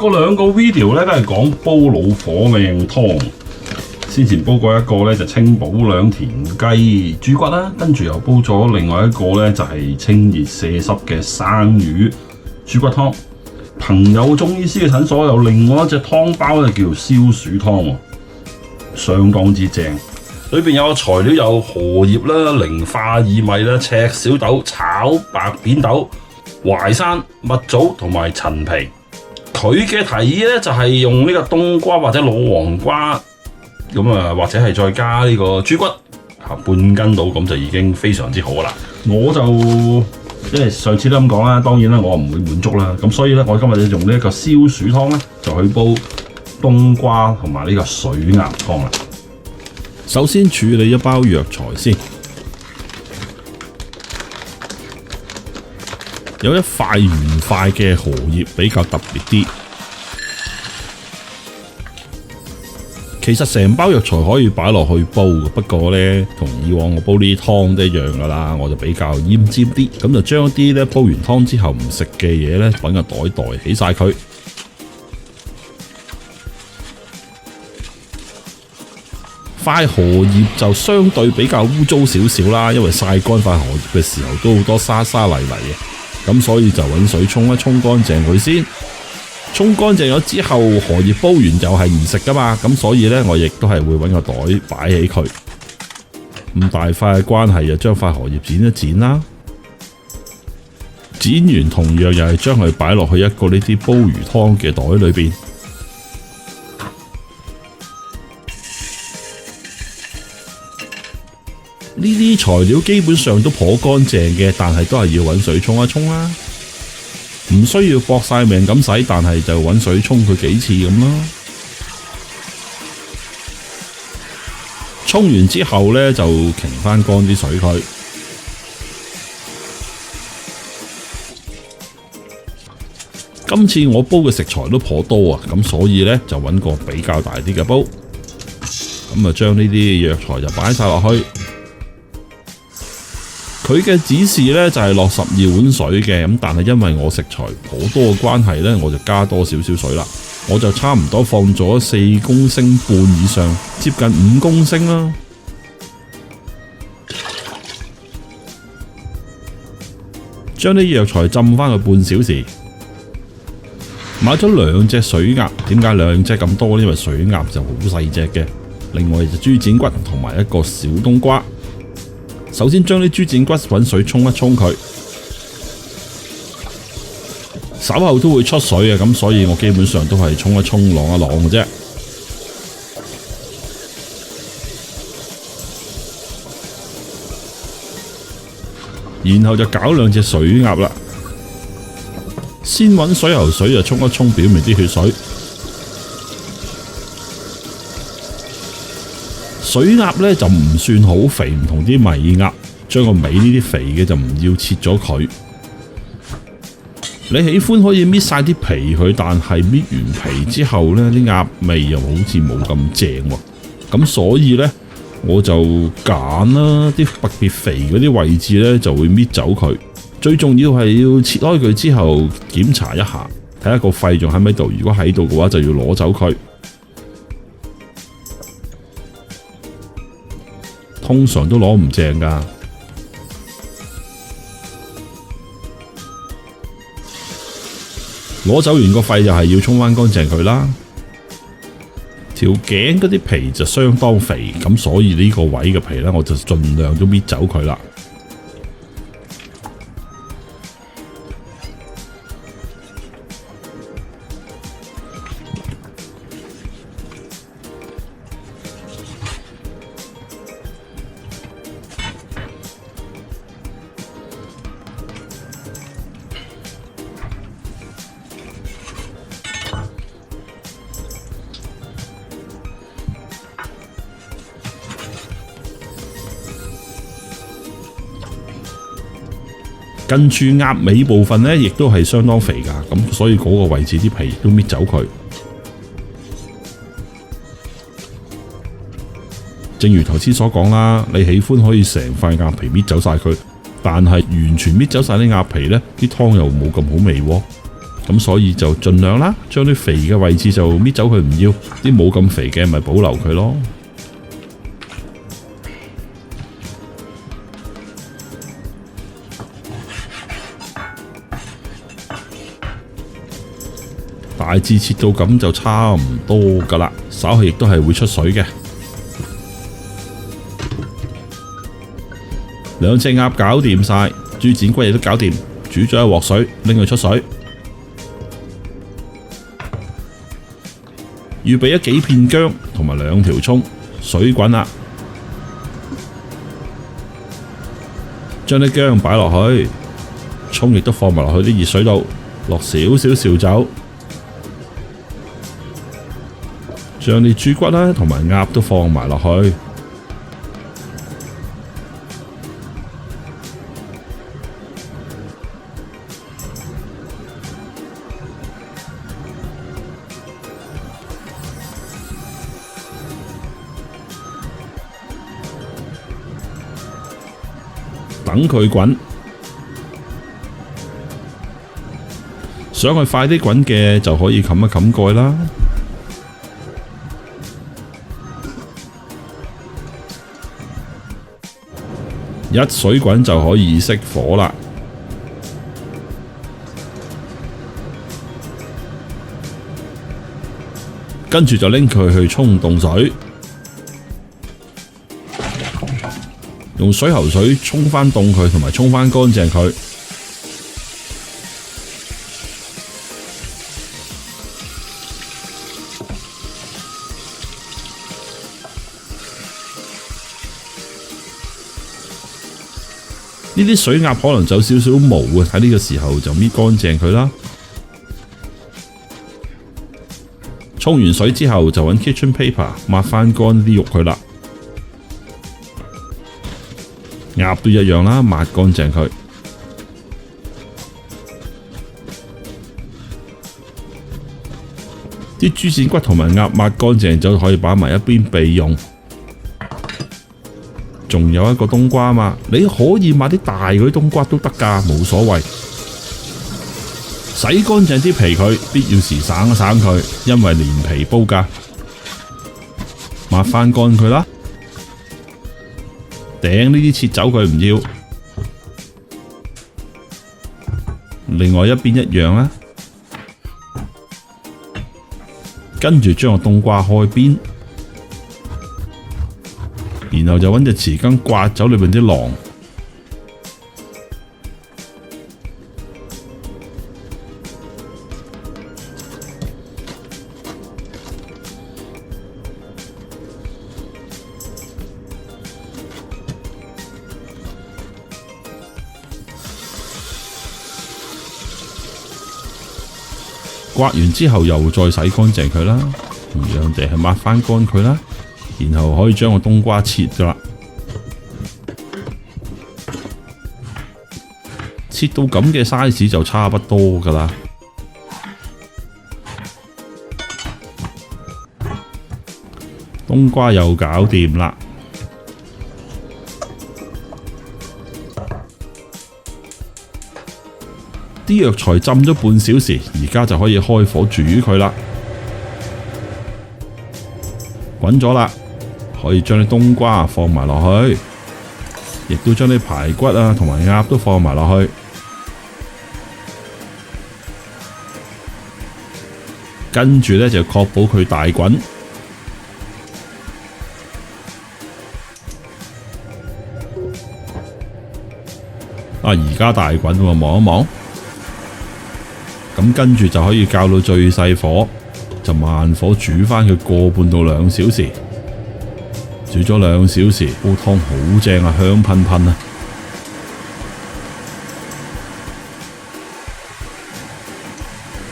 嗰兩個 video 咧都係講煲老火命湯。先前煲過一個咧就清補兩田雞豬骨啦，跟住又煲咗另外一個咧就係清熱瀉濕嘅生魚豬骨湯。朋友中醫師嘅診所有另外一隻湯包咧叫消暑湯，相當之正。裏邊有材料有荷葉啦、零化薏米啦、赤小豆、炒白扁豆、淮山、蜜棗同埋陳皮。佢嘅提議咧就係用呢個冬瓜或者老黃瓜，咁啊或者係再加呢個豬骨半斤到，咁就已經非常之好啦。我就因為上次都咁講啦，當然啦我唔會滿足啦，咁所以咧我今日就用呢一個消暑湯咧就去煲冬瓜同埋呢個水鴨湯啦。首先處理一包藥材先，有一塊圓塊嘅荷葉比較特別啲。其實成包藥材可以擺落去煲嘅，不過呢，同以往我煲呢啲湯都一樣噶啦，我就比較奄尖啲，咁就將啲呢煲完湯之後唔食嘅嘢呢，揾個袋袋起晒佢。塊荷葉就相對比較污糟少少啦，因為曬乾塊荷葉嘅時候都好多沙沙泥泥嘅，咁所以就揾水沖乾淨佢先。沖乾淨咗之後，荷葉煲完就係唔食噶嘛，咁所以呢，我亦都係會揾個袋擺起佢。咁大塊嘅關係就將塊荷葉剪一剪啦，剪完同樣又係將佢擺落去一個呢啲煲魚湯嘅袋裏邊。呢啲材料基本上都頗乾淨嘅，但係都係要揾水沖一沖啦。唔需要搏晒命咁洗，但係就揾水沖佢幾次咁咯。沖完之後呢，就擎翻乾啲水佢。今次我煲嘅食材都頗多啊，咁所以呢，就揾個比較大啲嘅煲，咁啊將呢啲藥材就擺晒落去。佢嘅指示呢就係落12碗水嘅，咁但係因為我食材好多嘅關係呢，我就加多少少水啦，我就差唔多放咗4公升半以上，接近5公升啦。將啲藥材浸翻佢半小時。買咗2隻水鴨，點解2隻咁多？因為水鴨就好細隻嘅。另外就豬展骨同埋一個小冬瓜。首先將啲豬展骨揾水沖一沖佢，稍後都會出水嘅，咁所以我基本上都係沖一沖晾一晾嘅啫。然後就搞2隻水鴨啦，先揾水喉水就沖一沖表面啲血水。水鴨呢就唔算好肥，唔同啲米鴨，將個尾呢啲肥嘅就唔要切咗佢。你喜歡可以搣晒啲皮佢，但係搣完皮之後呢，啲鴨味又好似冇咁正喎。咁所以呢，我就揀啦啲特別肥嗰啲位置呢，就會搣走佢。最重要係要切開佢之後檢查一下，睇下個肺仲喺咪度。如果喺度嘅話，就要攞走佢。通常都攞唔正㗎，攞走完個肺就係要沖返乾淨佢啦。條頸嗰啲皮就相當肥，咁所以呢個位嘅皮呢，我就盡量都搣走佢啦。近住鴨尾部分呢，亦都係相當肥㗎，咁所以嗰個位置啲皮都搣走佢。正如頭先所講啦，你喜歡可以成塊鴨皮搣走晒佢，但係完全搣走晒啲鴨皮呢，啲湯又冇咁好味喎。咁所以就盡量啦，將啲肥嘅位置就搣走佢，唔要啲冇咁肥嘅咪保留佢咯。大致切到咁就差唔多噶啦，稍後亦都係會出水嘅。兩隻鴨搞掂晒，豬展骨亦都搞掂，煮咗一鑊水，拎佢出水。預備咗幾片薑同埋2條葱，水滾啦，將啲薑擺落去，葱亦都放埋落去啲熱水度，落少少紹酒，將啲豬骨啦同埋鴨都放埋落去。等佢滾，想佢快啲滾嘅就可以冚一冚蓋啦。一水滾就可以熄火啦。跟住就拎佢去沖凍水。用水喉水沖返凍佢，同埋沖返乾淨佢。呢啲水鴨可能就有少少毛嘅，喺呢個時候就搣乾淨佢啦。沖完水之後就揾 kitchen paper 抹返乾啲肉佢啦。鴨都一樣啦，抹乾淨佢。啲豬展骨同埋鴨抹乾淨就可以擺埋一邊備用。仲有一個冬瓜嘛，你可以買啲大嗰啲冬瓜都得㗎，冇所謂。洗乾淨啲皮佢，必要時省一省佢，因為連皮煲㗎。抹返乾佢啦。頂呢啲切走佢唔要，另外一邊一樣啦。跟住將個冬瓜開邊，然後就揾隻匙羹刮走裏邊啲囊。刮完之後又再洗乾淨佢啦，同樣地係抹返乾佢啦，然後可以將個冬瓜切㗎啦。切到咁嘅 size 就差不多㗎啦。冬瓜又搞掂啦。啲藥材浸咗半小時，而家就可以開火煮佢啦。滾咗啦，可以將啲冬瓜放埋落去，亦都將啲排骨啊同埋鴨都放埋落去。跟住呢，就確保佢大滾。而家大滾喎，望一望。咁跟住就可以較到最細火，就慢火煮返佢1.5到2小時。煮咗2小時，煲湯好正啊，香噴噴啊！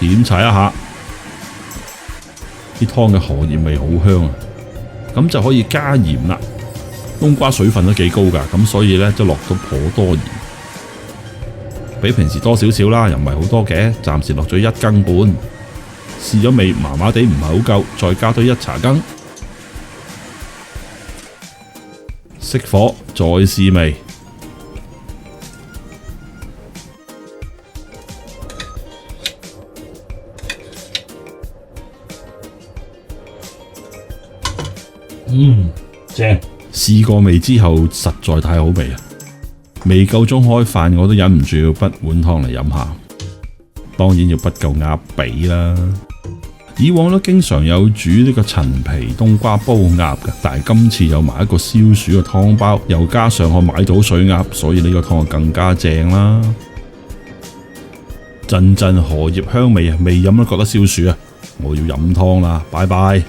檢查一下，啲湯嘅荷葉味好香啊！咁就可以加鹽啦。冬瓜水分都幾高㗎，咁所以呢，就落到頗多鹽。比平時多少少啦，又唔係好多嘅，暫時落咗1羹半，試咗味麻麻地唔係好夠，再加多1茶羹，熄火再試味，正。試過味之後實在太好味啊！未夠鐘開飯，我都忍唔住要滗碗湯嚟飲下。當然要滗夠鴨髀啦。以往都經常有煮呢個陳皮冬瓜煲鴨嘅，但係今次有埋一個消暑嘅湯包，又加上我買到水鴨，所以呢個湯就更加正啦。陣陣荷葉香味啊，未飲都覺得消暑啊！我要飲湯啦，拜拜。